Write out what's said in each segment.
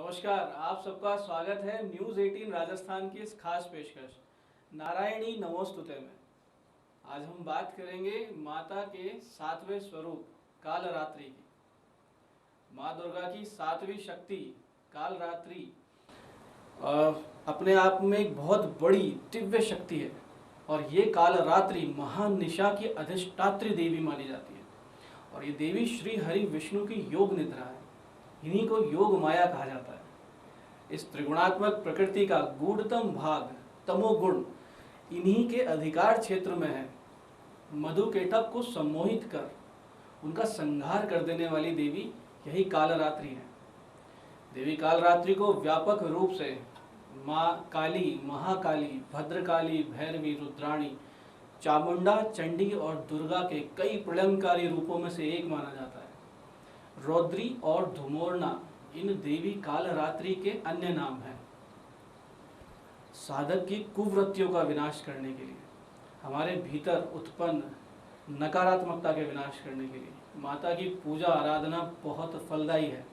नमस्कार, आप सबका स्वागत है न्यूज़ 18 राजस्थान की इस खास पेशकश नारायणी नमोस्तुते में। आज हम बात करेंगे माता के सातवें स्वरूप कालरात्रि की। माँ दुर्गा की सातवीं शक्ति कालरात्रि अपने आप में एक बहुत बड़ी दिव्य शक्ति है और ये कालरात्रि महानिशा की अधिष्ठात्री देवी मानी जाती है। और ये देवी श्री हरि विष्णु की योग निद्रा है, इन्हीं को योग माया कहा जाता है। इस त्रिगुणात्मक प्रकृति का गूढ़तम भाग तमोगुण इन्हीं के अधिकार क्षेत्र में है। मधुकेटक को सम्मोहित कर उनका संहार कर देने वाली देवी यही कालरात्रि है। देवी कालरात्रि को व्यापक रूप से माँ काली, महाकाली, भद्रकाली, भैरवी, रुद्राणी, चामुंडा, चंडी और दुर्गा के कई प्रलयंकारी रूपों में से एक माना जाता है। रौद्री और धुमोरना इन देवी कालरात्रि के अन्य नाम हैं। साधक की कुवृत्तियों का विनाश करने के लिए, हमारे भीतर उत्पन्न नकारात्मकता के विनाश करने के लिए माता की पूजा आराधना बहुत फलदायी है।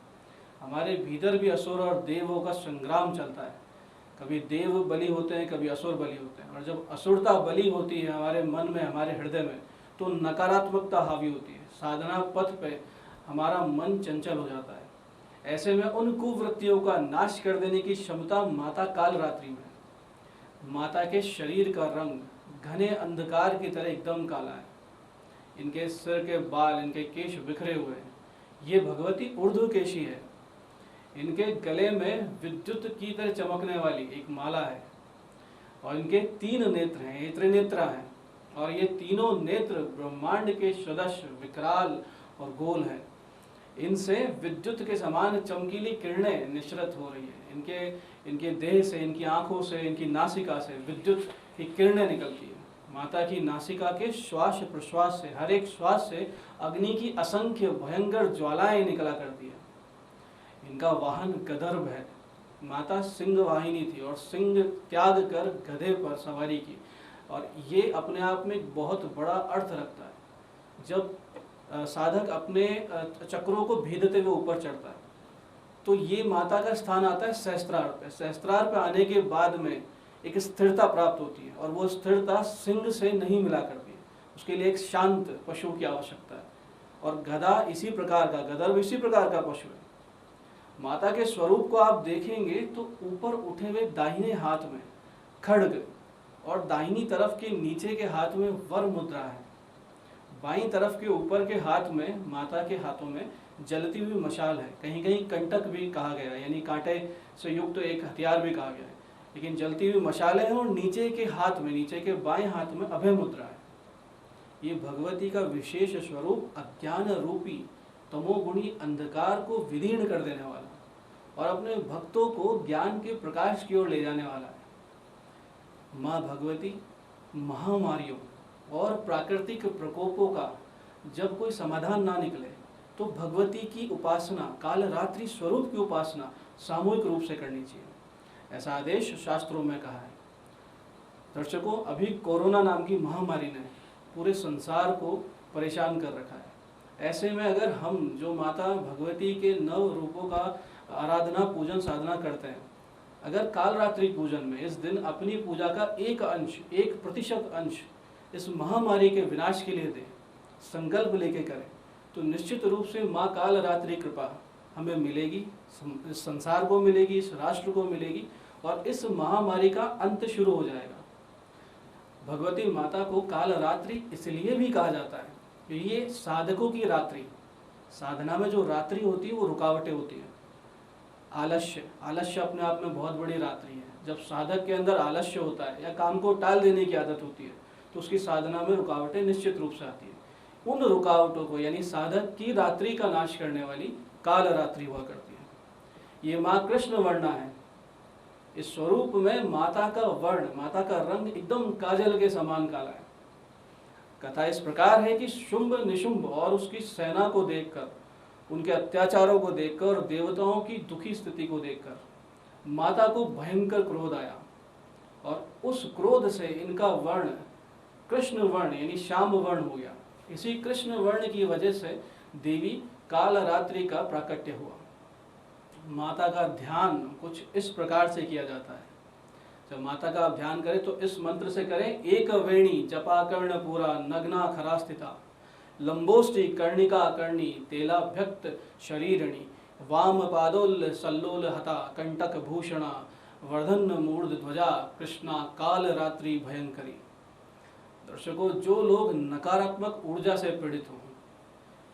हमारे भीतर भी असुर और देवों का संग्राम चलता है। कभी देव बलि होते हैं, कभी असुर बलि होते हैं। और जब असुरता बलि होती है हमारे मन में, हमारे हृदय में, तो नकारात्मकता हावी होती है। साधना पथ पे हमारा मन चंचल हो जाता है। ऐसे में उन कुवृत्तियों का नाश कर देने की क्षमता माता कालरात्रि में। माता के शरीर का रंग घने अंधकार की तरह एकदम काला है। इनके सिर के बाल, इनके केश बिखरे हुए हैं। ये भगवती ऊर्ध्वकेशी है। इनके गले में विद्युत की तरह चमकने वाली एक माला है और इनके 3 नेत्र हैं, ये त्रिनेत्रा हैं। और ये तीनों नेत्र ब्रह्मांड के सदृश विकराल और गोल हैं। इनसे विद्युत के समान चमकीली किरणें निश्रित हो रही है। इनके देह से, इनकी आंखों से, इनकी नासिका से विद्युत की किरणें निकलती है। माता की नासिका के श्वास प्रश्वास से, हर एक श्वास से अग्नि की असंख्य भयंकर ज्वालाएं निकला करती है। इनका वाहन गदर्भ है। माता सिंह वाहिनी थी और सिंह त्याग कर गधे पर सवारी की। और ये अपने आप में एक बहुत बड़ा अर्थ रखता है। जब साधक अपने चक्रों को भेदते हुए ऊपर चढ़ता है तो ये माता का स्थान आता है सहस्त्रार पे। सहस्त्रार पे आने के बाद में एक स्थिरता प्राप्त होती है और वो स्थिरता सिंह से नहीं मिला करती है। उसके लिए एक शांत पशु की आवश्यकता है। और गधा इसी प्रकार का, गदर्भ इसी प्रकार का पशु है। माता के स्वरूप को आप देखेंगे तो ऊपर उठे हुए दाहिने हाथ में खड्ग और दाहिनी तरफ के नीचे के हाथ में वर मुद्रा है। बाईं तरफ के ऊपर के हाथ में, माता के हाथों में जलती हुई मशाल है। कहीं कहीं कंटक भी कहा गया है, यानी कांटे से युक्त तो एक हथियार भी कहा गया है। लेकिन जलती हुई मशालें हैं और नीचे के हाथ में, नीचे के बाएं हाथ में अभय मुद्रा है। ये भगवती का विशेष स्वरूप अज्ञान रूपी तमोगुणी अंधकार को विदीर्ण कर देने वाला और अपने भक्तों को ज्ञान के प्रकाश की ओर ले जाने वाला है। माँ भगवती महामारियों और प्राकृतिक प्रकोपों का जब कोई समाधान ना निकले तो भगवती की उपासना, कालरात्रि स्वरूप की उपासना सामूहिक रूप से करनी चाहिए, ऐसा आदेश शास्त्रों में कहा है। दर्शकों, अभी कोरोना नाम की महामारी ने पूरे संसार को परेशान कर रखा है। ऐसे में अगर हम जो माता भगवती के 9 रूपों का आराधना, पूजन, साधना करते हैं, अगर कालरात्रि पूजन में इस दिन अपनी पूजा का 1% अंश इस महामारी के विनाश के लिए दें, संकल्प लेके करें, तो निश्चित रूप से माँ कालरात्रि कृपा हमें मिलेगी, संसार को मिलेगी, इस राष्ट्र को मिलेगी और इस महामारी का अंत शुरू हो जाएगा। भगवती माता को कालरात्रि इसलिए भी कहा जाता है कि ये साधकों की रात्रि, साधना में जो रात्रि होती है वो रुकावटें होती है। आलस्य अपने आप में बहुत बड़ी रात्रि है। जब साधक के अंदर आलस्य होता है या काम को टाल देने की आदत होती है तो उसकी साधना में रुकावटें निश्चित रूप से आती है। उन रुकावटों को, यानी साधक की रात्रि का नाश करने वाली कालरात्रि हुआ करती है। ये माँ कृष्ण वर्णा है। इस स्वरूप में माता का वर्ण, माता का रंग एकदम काजल के समान काला है। कथा इस प्रकार है कि शुंभ निशुंभ और उसकी सेना को देखकर, उनके अत्याचारों को देखकर और देवताओं की दुखी स्थिति को देखकर माता को भयंकर क्रोध आया और उस क्रोध से इनका वर्ण कृष्ण वर्ण यानी श्याम वर्ण हो गया। इसी कृष्ण वर्ण की वजह से देवी कालरात्रि का प्राकट्य हुआ। माता का ध्यान कुछ इस प्रकार से किया जाता है। जब माता का आप ध्यान करें तो इस मंत्र से करें, एक वेणी जपा कर्ण पूरा नग्ना खरा स्थिता, लंबोष्टि कर्णिका कर्णी तेलाभ्यक्त शरीरणी, वाम पादोल सल्लोल हता कंटक भूषणा, वर्धन मूर्ध ध्वजा कृष्णा काल रात्रि भयंकरी। दर्शकों, जो लोग नकारात्मक ऊर्जा से पीड़ित हों,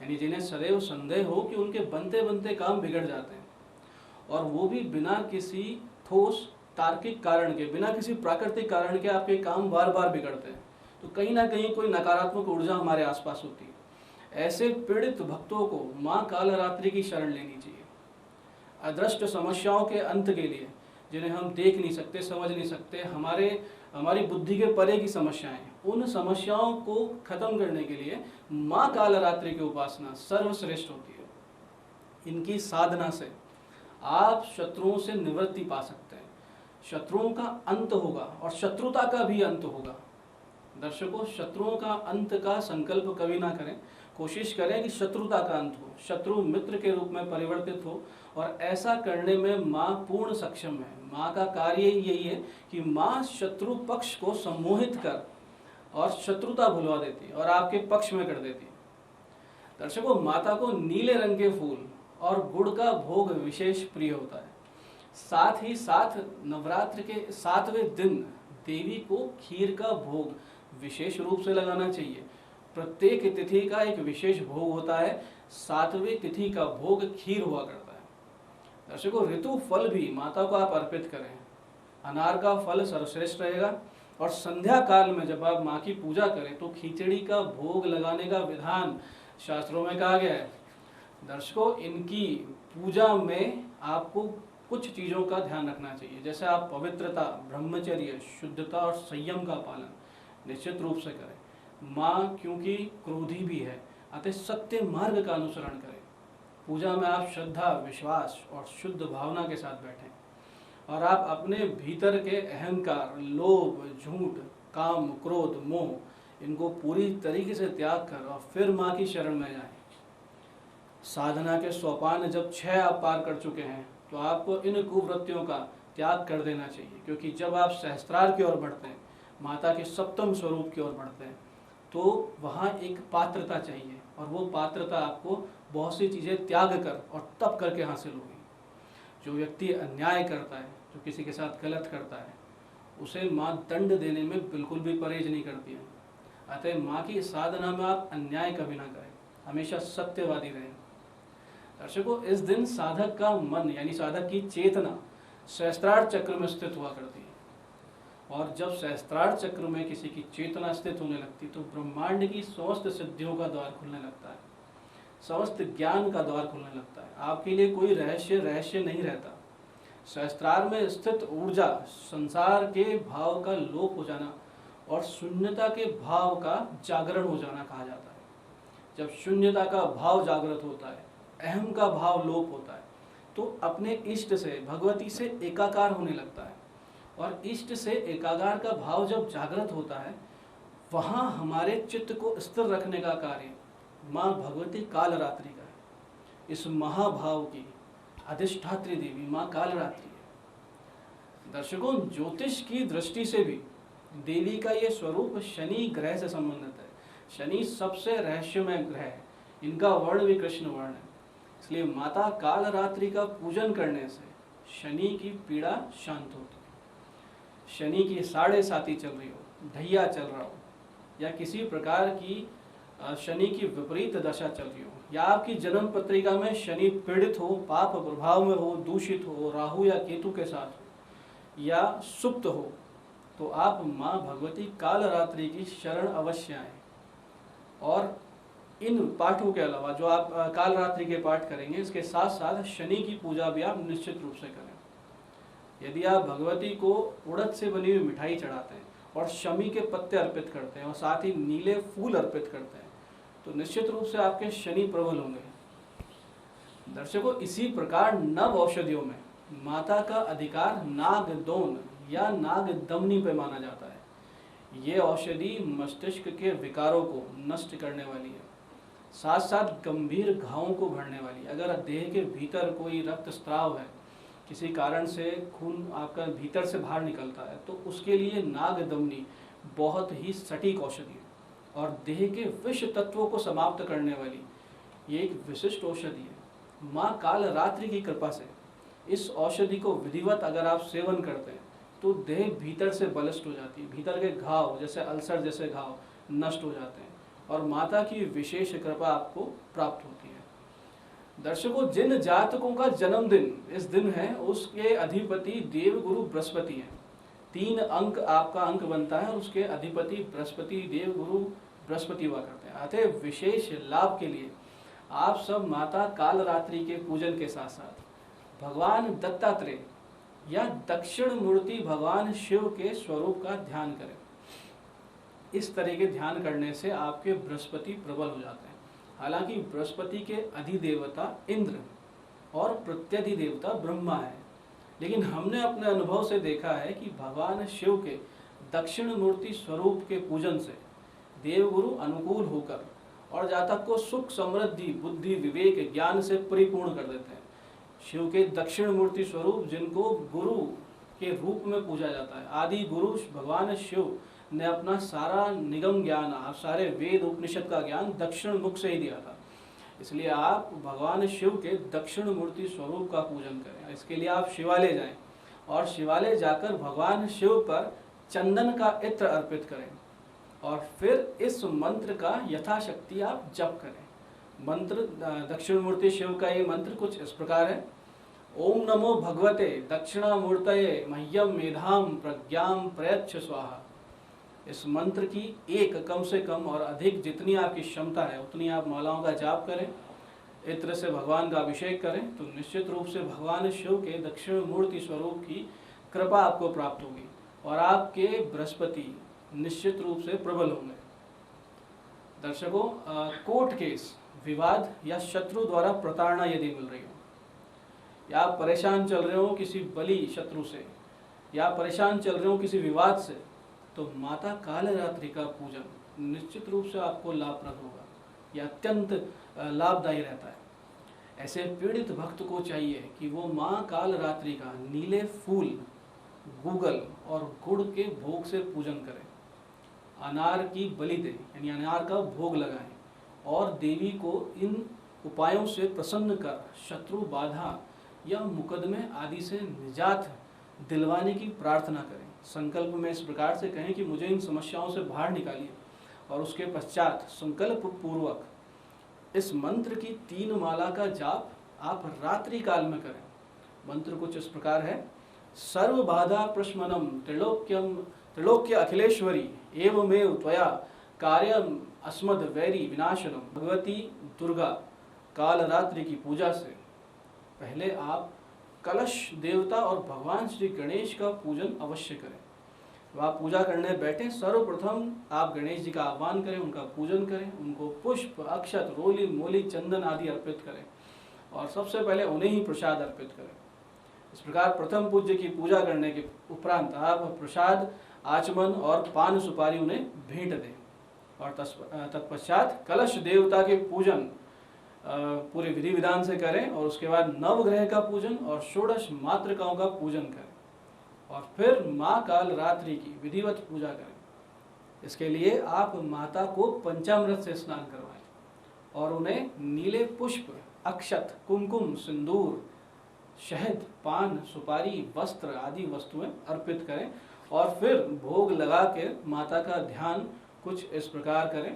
यानी जिन्हें सदैव संदेह हो कि उनके बनते बनते काम बिगड़ जाते हैं, और वो भी बिना किसी ठोस तार्किक कारण के, बिना किसी प्राकृतिक कारण के आपके काम बार बार बिगड़ते हैं, तो कहीं ना कहीं कोई नकारात्मक ऊर्जा हमारे आसपास होती है। ऐसे पीड़ित भक्तों को माँ कालरात्रि की शरण लेनी चाहिए। अदृष्ट समस्याओं के अंत के लिए, जिन्हें हम देख नहीं सकते, समझ नहीं सकते, हमारी बुद्धि के परे की समस्याएं, उन समस्याओं को खत्म करने के लिए माँ कालरात्रि की उपासना सर्वश्रेष्ठ होती है। इनकी साधना से आप शत्रुओं से निवृत्ति पा सकते हैं, शत्रुओं का अंत होगा और शत्रुता का भी अंत होगा। दर्शकों, शत्रुओं का अंत का संकल्प कभी ना करें, कोशिश करें कि शत्रुता का अंत हो, शत्रु मित्र के रूप में परिवर्तित हो, और ऐसा करने में माँ पूर्ण सक्षम है। माँ का कार्य यही है कि माँ शत्रु पक्ष को सम्मोहित कर और शत्रुता भुलवा देती है और आपके पक्ष में कर देती है। दर्शकों, माता को नीले रंग के फूल और गुड़ का भोग विशेष प्रिय होता है। साथ ही साथ नवरात्र के 7वें दिन देवी को खीर का भोग विशेष रूप से लगाना चाहिए। प्रत्येक तिथि का एक विशेष भोग होता है, 7वें तिथि का भोग खीर हुआ करता है। दर्शकों, ऋतु फल भी माता को आप अर्पित करें। अनार का फल सर्वश्रेष्ठ रहेगा, और संध्या काल में जब आप माँ की पूजा करें तो खिचड़ी का भोग लगाने का विधान शास्त्रों में कहा गया है। दर्शकों, इनकी पूजा में आपको कुछ चीज़ों का ध्यान रखना चाहिए, जैसे आप पवित्रता, ब्रह्मचर्य, शुद्धता और संयम का पालन निश्चित रूप से करें। माँ क्योंकि क्रोधी भी है, अतः सत्य मार्ग का अनुसरण करें। पूजा में आप श्रद्धा, विश्वास और शुद्ध भावना के साथ बैठें, और आप अपने भीतर के अहंकार, लोभ, झूठ, काम, क्रोध, मोह, इनको पूरी तरीके से त्याग कर और फिर माँ की शरण में जाएं। साधना के सोपान जब 6 आप पार कर चुके हैं तो आपको इन कुवृत्तियों का त्याग कर देना चाहिए, क्योंकि जब आप सहस्त्रार की ओर बढ़ते हैं, माता के सप्तम स्वरूप की ओर बढ़ते हैं, तो वहाँ एक पात्रता चाहिए, और वो पात्रता आपको बहुत सी चीज़ें त्याग कर और तप करके हासिल होगी। जो व्यक्ति अन्याय करता है, जो किसी के साथ गलत करता है, उसे माँ दंड देने में बिल्कुल भी परहेज नहीं करती है। अतः माँ की साधना में आप अन्याय कभी ना करें, हमेशा सत्यवादी रहें। दर्शकों, इस दिन साधक का मन, यानी साधक की चेतना सहस्त्रार चक्र में स्थित हुआ करती है, और जब सहस्त्रार चक्र में किसी की चेतना स्थित होने लगती तो ब्रह्मांड की समस्त सिद्धियों का द्वार खुलने लगता है, समस्त ज्ञान का द्वार खुलने लगता है। आपके लिए कोई रहस्य नहीं रहता। सहस्त्रार में स्थित ऊर्जा संसार के भाव का लोप हो जाना और शून्यता के भाव का जागरण हो जाना कहा जाता है। जब शून्यता का भाव जागृत होता है, अहम का भाव लोप होता है, तो अपने इष्ट से, भगवती से एकाकार होने लगता है, और इष्ट से एकाकार का भाव जब जागृत होता है, वहाँ हमारे चित्त को स्थिर रखने का कार्य माँ भगवती कालरात्रि का है। इस महाभाव की अधिष्ठात्री देवी माँ कालरात्रि है। दर्शकों, ज्योतिष की दृष्टि से भी देवी का ये स्वरूप शनि ग्रह से संबंधित है। शनि सबसे रहस्यमय ग्रह है, इनका वर्ण भी कृष्ण वर्ण है, इसलिए माता कालरात्रि का पूजन करने से शनि की पीड़ा शांत होती है। शनि की 7.5 चल रही हो, ढैया चल रहा हो, या किसी प्रकार की शनि की विपरीत दशा चल रही हो, या आपकी जन्म पत्रिका में शनि पीड़ित हो, पाप प्रभाव में हो, दूषित हो, राहु या केतु के साथ हो, या सुप्त हो, तो आप माँ भगवती कालरात्रि की शरण अवश्य आएं। और इन पाठों के अलावा जो आप कालरात्रि के पाठ करेंगे, इसके साथ साथ शनि की पूजा भी आप निश्चित रूप से करें। यदि आप भगवती को उड़द से बनी हुई मिठाई चढ़ाते हैं और शमी के पत्ते अर्पित करते हैं और साथ ही नीले फूल अर्पित करते हैं, तो निश्चित रूप से आपके शनि प्रबल होंगे। दर्शकों, इसी प्रकार नव औषधियों में माता का अधिकार नागदोन या नागदमनी पे माना जाता है। ये औषधि मस्तिष्क के विकारों को नष्ट करने वाली है, साथ साथ गंभीर घावों को भरने वाली। अगर देह के भीतर कोई रक्तस्राव है, किसी कारण से खून आपका भीतर से बाहर निकलता है, तो उसके लिए नागदमनी बहुत ही सटीक औषधि है और देह के विष तत्वों को समाप्त करने वाली ये एक विशिष्ट औषधि है। माँ कालरात्रि की कृपा से इस औषधि को विधिवत अगर आप सेवन करते हैं तो देह भीतर से बलिष्ठ हो जाती है, भीतर के घाव जैसे अल्सर जैसे घाव नष्ट हो जाते हैं और माता की विशेष कृपा आपको प्राप्त होती है। दर्शकों, जिन जातकों का जन्मदिन इस दिन है उसके अधिपति देवगुरु बृहस्पति हैं। 3 अंक आपका अंक बनता है और उसके अधिपति बृहस्पति देवगुरु बृहस्पति हुआ करते हैं। अतः विशेष लाभ के लिए आप सब माता कालरात्रि के पूजन के साथ साथ भगवान दत्तात्रेय या दक्षिण मूर्ति भगवान शिव के स्वरूप का ध्यान करें। इस तरह के ध्यान करने से आपके बृहस्पति प्रबल हो जाते हैं। हालांकि बृहस्पति के अधिदेवता इंद्र और प्रत्यधिदेवता ब्रह्मा है, लेकिन हमने अपने अनुभव से देखा है कि भगवान शिव के दक्षिण मूर्ति स्वरूप के पूजन से देवगुरु अनुकूल होकर और जातक को सुख समृद्धि बुद्धि विवेक ज्ञान से परिपूर्ण कर देते हैं। शिव के दक्षिण मूर्ति स्वरूप जिनको गुरु के रूप में पूजा जाता है, आदि गुरु भगवान शिव ने अपना सारा निगम ज्ञान, सारे वेद उपनिषद का ज्ञान दक्षिण मुख से ही दिया था। इसलिए आप भगवान शिव के दक्षिण मूर्ति स्वरूप का पूजन करें। इसके लिए आप शिवालय जाएं और शिवालय जाकर भगवान शिव पर चंदन का इत्र अर्पित करें और फिर इस मंत्र का यथाशक्ति आप जप करें। मंत्र दक्षिण मूर्ति शिव का ये मंत्र कुछ इस प्रकार है। ओम नमो भगवते दक्षिणामूर्तये मह्यम मेधाम प्रज्ञाम प्रयच्छ स्वाहा। इस मंत्र की एक कम से कम और अधिक जितनी आपकी क्षमता है उतनी आप मालाओं का जाप करें, इत्र से भगवान का अभिषेक करें, तो निश्चित रूप से भगवान शिव के दक्षिण मूर्ति स्वरूप की कृपा आपको प्राप्त होगी और आपके बृहस्पति निश्चित रूप से प्रबल होंगे। दर्शकों, कोर्ट केस, विवाद या शत्रु द्वारा प्रताड़ना यदि मिल रही हो, या आप परेशान चल रहे हो किसी बली शत्रु से, या परेशान चल रहे हो किसी विवाद से, तो माता कालरात्रि का पूजन निश्चित रूप से आपको लाभप्रद होगा, यह अत्यंत लाभदायी रहता है। ऐसे पीड़ित भक्त को चाहिए कि वो माँ कालरात्रि का नीले फूल, गूगल और गुड़ के भोग से पूजन करें, अनार की बलि दें यानी अनार का भोग लगाएं और देवी को इन उपायों से प्रसन्न कर शत्रु बाधा या मुकदमे आदि से निजात दिलवाने की प्रार्थना करें। संकल्प में इस प्रकार से कहें कि मुझे इन समस्याओं से बाहर निकालिए और उसके पश्चात संकल्प पूर्वक इस मंत्र की 3 माला का जाप आप रात्रि काल में करें। मंत्र कुछ इस प्रकार है। सर्व बाधा प्रशमनम त्रिलोक्य अखिलेश्वरी एवमेव त्वया कार्यम अस्मद वैरी विनाशनम। भगवती दुर्गा कालरात्रि की पूजा से पहले आप कलश देवता और भगवान श्री गणेश का पूजन अवश्य करें। जब आप पूजा करने बैठें, सर्वप्रथम आप गणेश जी का आह्वान करें, उनका पूजन करें, उनको पुष्प अक्षत रोली मोली चंदन आदि अर्पित करें और सबसे पहले उन्हें ही प्रसाद अर्पित करें। इस प्रकार प्रथम पूज्य की पूजा करने के उपरांत आप प्रसाद आचमन और पान सुपारी उन्हें भेंट दें और तत्पश्चात कलश देवता के पूजन पूरे विधि विधान से करें और उसके बाद नवग्रह का पूजन और षोडश मातृकाओं का पूजन करें और फिर माँ कालरात्रि की विधिवत पूजा करें। इसके लिए आप माता को पंचामृत से स्नान करवाएं और उन्हें नीले पुष्प, अक्षत, कुमकुम, सिंदूर, शहद, पान, सुपारी, वस्त्र आदि वस्तुएं अर्पित करें और फिर भोग लगा के माता का ध्यान कुछ इस प्रकार करें।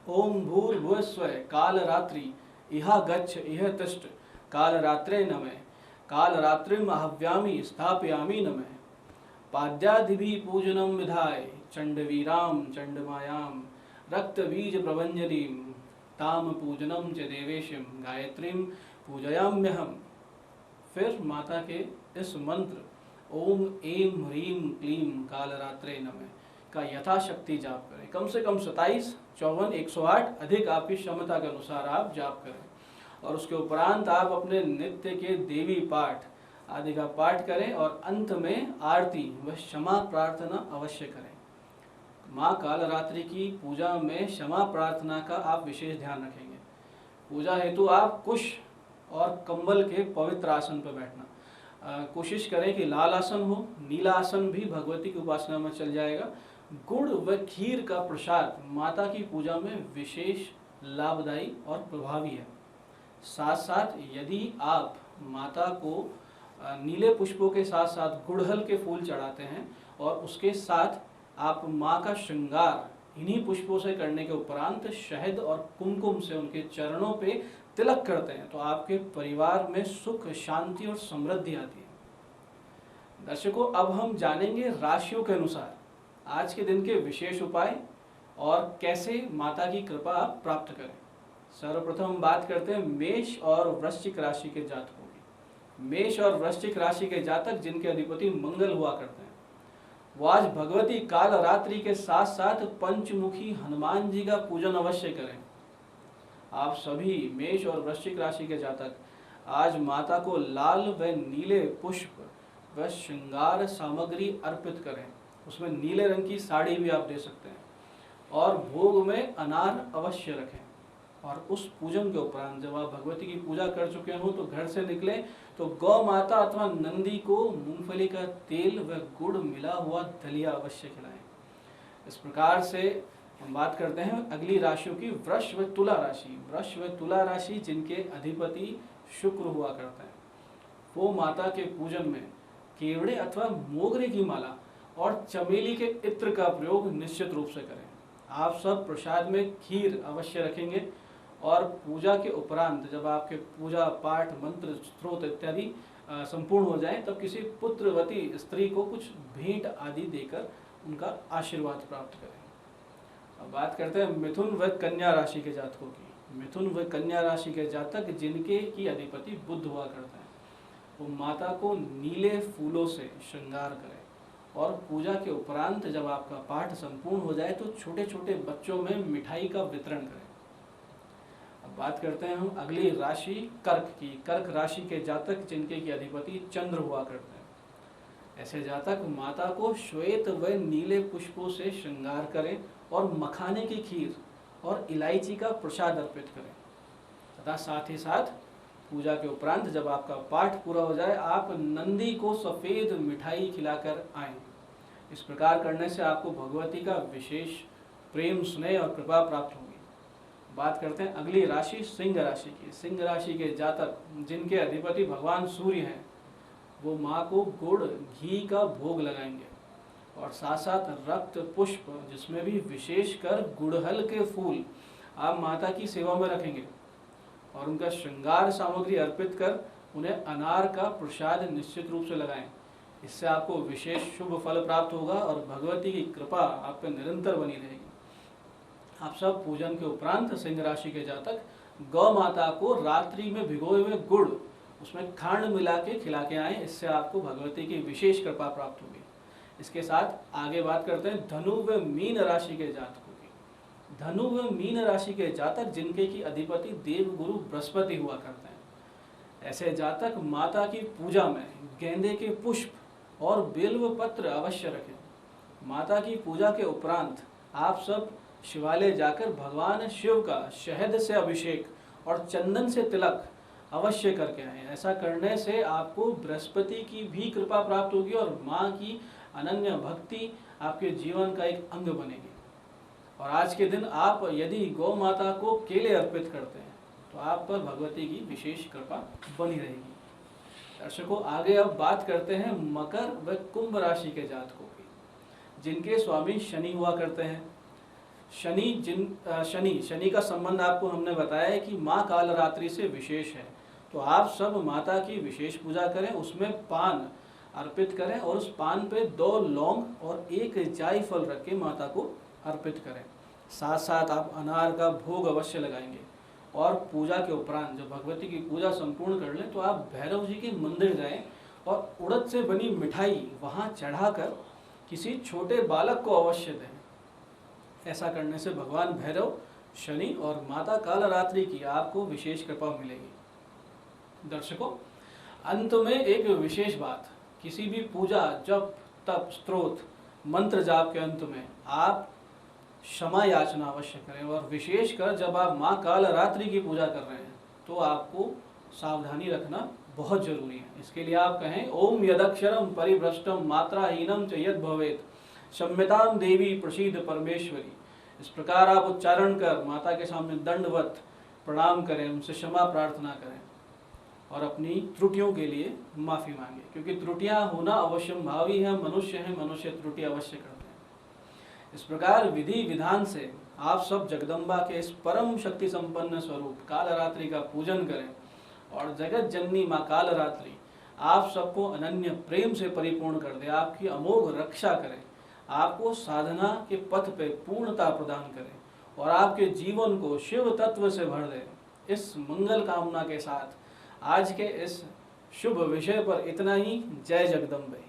ओम भूर्भुवस्वः कालरात्रि इहा गच्छ इह तिष्ठ कालरात्रे नमः कालरात्रिम आह्वयामि स्थापयामि नमः। पाद्यादिभिः पूजनं विधाय चंडवीरां चंडमायां रक्तबीज प्रभंजनीं ताम पूजनं च देवेशं गायत्रीं पूजयाम्यहम्। फिर माता के इस मंत्र ओम ऐं ह्रीं क्लीं कालरात्रे नमः का यथाशक्ति जाप करें। कम से कम 27, 54, 108 अधिक आपकी क्षमता के अनुसार आप जाप करें और उसके उपरांत आप अपने नित्य के देवी पाठ आदि का पाठ करें और अंत में आरती व क्षमा प्रार्थना अवश्य करें। माँ कालरात्रि की पूजा में क्षमा प्रार्थना का आप विशेष ध्यान रखेंगे। पूजा हेतु आप कुश और कंबल के पवित्र आसन पर बैठना। कोशिश करें कि लाल आसन हो, नीला आसन भी भगवती की उपासना में चल जाएगा। गुड़ व खीर का प्रसाद माता की पूजा में विशेष लाभदायी और प्रभावी है। साथ साथ यदि आप माता को नीले पुष्पों के साथ साथ गुड़हल के फूल चढ़ाते हैं और उसके साथ आप माँ का श्रृंगार इन्हीं पुष्पों से करने के उपरांत शहद और कुमकुम से उनके चरणों पे तिलक करते हैं तो आपके परिवार में सुख, शांति और समृद्धि आती है। दर्शकों, अब हम जानेंगे राशियों के अनुसार आज के दिन के विशेष उपाय और कैसे माता की कृपा आप प्राप्त करें। सर्वप्रथम हम बात करते हैं मेष और वृश्चिक राशि के जातकों की। मेष और वृश्चिक राशि के जातक जिनके अधिपति मंगल हुआ करते हैं, वो आज भगवती कालरात्रि के साथ साथ पंचमुखी हनुमान जी का पूजन अवश्य करें। आप सभी मेष और वृश्चिक राशि के जातक आज माता को लाल व नीले पुष्प व श्रृंगार सामग्री अर्पित करें। उसमें नीले रंग की साड़ी भी आप दे सकते हैं और भोग में अनार अवश्य रखें। और उस पूजन के उपरांत जब आप भगवती की पूजा कर चुके हो तो घर से निकले तो गौ माता अथवा नंदी को मूंगफली का तेल व गुड़ मिला हुआ दलिया अवश्य खिलाएं। इस प्रकार से हम बात करते हैं अगली राशियों की, वृष व तुला राशि। वृष व तुला राशि जिनके अधिपति शुक्र हुआ करते हैं, वो माता के पूजन में केवड़े अथवा मोगरे की माला और चमेली के इत्र का प्रयोग निश्चित रूप से करें। आप सब प्रसाद में खीर अवश्य रखेंगे और पूजा के उपरांत जब आपके पूजा पाठ मंत्र स्त्रोत इत्यादि संपूर्ण हो जाए तब किसी पुत्रवती स्त्री को कुछ भेंट आदि देकर उनका आशीर्वाद प्राप्त करें। अब बात करते हैं मिथुन व कन्या राशि के जातकों की। मिथुन व कन्या राशि के जातक जिनके की अधिपति बुध हुआ करता है, वो माता को नीले फूलों से श्रृंगार करें और पूजा के उपरांत जब आपका पाठ संपूर्ण हो जाए तो छोटे छोटे बच्चों में मिठाई का वितरण करें। अब बात करते हैं हम अगली राशि कर्क की। कर्क राशि के जातक जिनके की अधिपति चंद्र हुआ करते हैं, ऐसे जातक माता को श्वेत व नीले पुष्पों से श्रृंगार करें और मखाने की खीर और इलायची का प्रसाद अर्पित करें तथा साथ ही साथ पूजा के उपरांत जब आपका पाठ पूरा हो जाए आप नंदी को सफ़ेद मिठाई खिलाकर आएं। इस प्रकार करने से आपको भगवती का विशेष प्रेम, स्नेह और कृपा प्राप्त होगी। बात करते हैं अगली राशि सिंह राशि की। सिंह राशि के जातक जिनके अधिपति भगवान सूर्य हैं, वो माँ को गुड़ घी का भोग लगाएंगे और साथ साथ रक्त पुष्प जिसमें भी विशेषकर गुड़हल के फूल आप माता की सेवा में रखेंगे और उनका श्रृंगार सामग्री अर्पित कर उन्हें अनार का प्रसाद निश्चित रूप से लगाएं। इससे आपको विशेष शुभ फल प्राप्त होगा और भगवती की कृपा आप पर निरंतर बनी रहेगी। आप सब पूजन के उपरांत सिंह राशि के जातक गौ माता को रात्रि में भिगोए हुए गुड़ उसमें खांड मिला के खिला के आएँ। इससे आपको भगवती की विशेष कृपा प्राप्त होगी। इसके साथ आगे बात करते हैं धनु व मीन राशि के जातकों की। धनु व मीन राशि के जातक जिनके की अधिपति देवगुरु बृहस्पति हुआ करते हैं, ऐसे जातक माता की पूजा में गेंदे के पुष्प और बेल्व पत्र अवश्य रखें। माता की पूजा के उपरांत आप सब शिवालय जाकर भगवान शिव का शहद से अभिषेक और चंदन से तिलक अवश्य करके आएँ। ऐसा करने से आपको बृहस्पति की भी कृपा प्राप्त होगी और माँ की अनन्य भक्ति आपके जीवन का एक अंग बनेगी। और आज के दिन आप यदि गौ माता को केले अर्पित करते हैं तो आप पर भगवती की विशेष कृपा बनी रहेगी। दर्शकों, आगे अब बात करते हैं मकर व कुंभ राशि के जातकों की, जिनके स्वामी शनि हुआ करते हैं। शनि का संबंध आपको हमने बताया है कि माँ कालरात्रि से विशेष है, तो आप सब माता की विशेष पूजा करें, उसमें पान अर्पित करें और उस पान पे 2 लौंग और 1 जायफल रख के माता को अर्पित करें। साथ साथ आप अनार का भोग अवश्य लगाएंगे और पूजा के उपरांत जब भगवती की पूजा संपूर्ण कर लें तो आप भैरव जी के मंदिर जाएं और उड़द से बनी मिठाई वहाँ चढ़ाकर किसी छोटे बालक को अवश्य दें। ऐसा करने से भगवान भैरव, शनि और माता कालरात्रि की आपको विशेष कृपा मिलेगी। दर्शकों, अंत में एक विशेष बात, किसी भी पूजा, जप, तप, स्तोत्र, मंत्र जाप के अंत में आप क्षमा याचना अवश्य करें। और विशेषकर जब आप माँ कालरात्रि की पूजा कर रहे हैं तो आपको सावधानी रखना बहुत जरूरी है। इसके लिए आप कहें ओम यदक्षरम परिभ्रष्टम मात्राहीनम च यद भवेत क्षम्यताम देवी प्रसीद परमेश्वरी। इस प्रकार आप उच्चारण कर माता के सामने दंडवत प्रणाम करें, उनसे क्षमा प्रार्थना करें और अपनी त्रुटियों के लिए माफ़ी मांगे, क्योंकि त्रुटियां होना अवश्यंभावी है। मनुष्य हैं, मनुष्य त्रुटि अवश्य करते हैं। इस प्रकार विधि विधान से आप सब जगदम्बा के इस परम शक्ति संपन्न स्वरूप कालरात्रि का पूजन करें और जगत जननी माँ कालरात्रि आप सबको अनन्य प्रेम से परिपूर्ण कर दे, आपकी अमोघ रक्षा करें, आपको साधना के पथ पे पूर्णता प्रदान करें और आपके जीवन को शिव तत्व से भर दे। इस मंगल कामना के साथ आज के इस शुभ विषय पर इतना ही। जय जगदम्बे।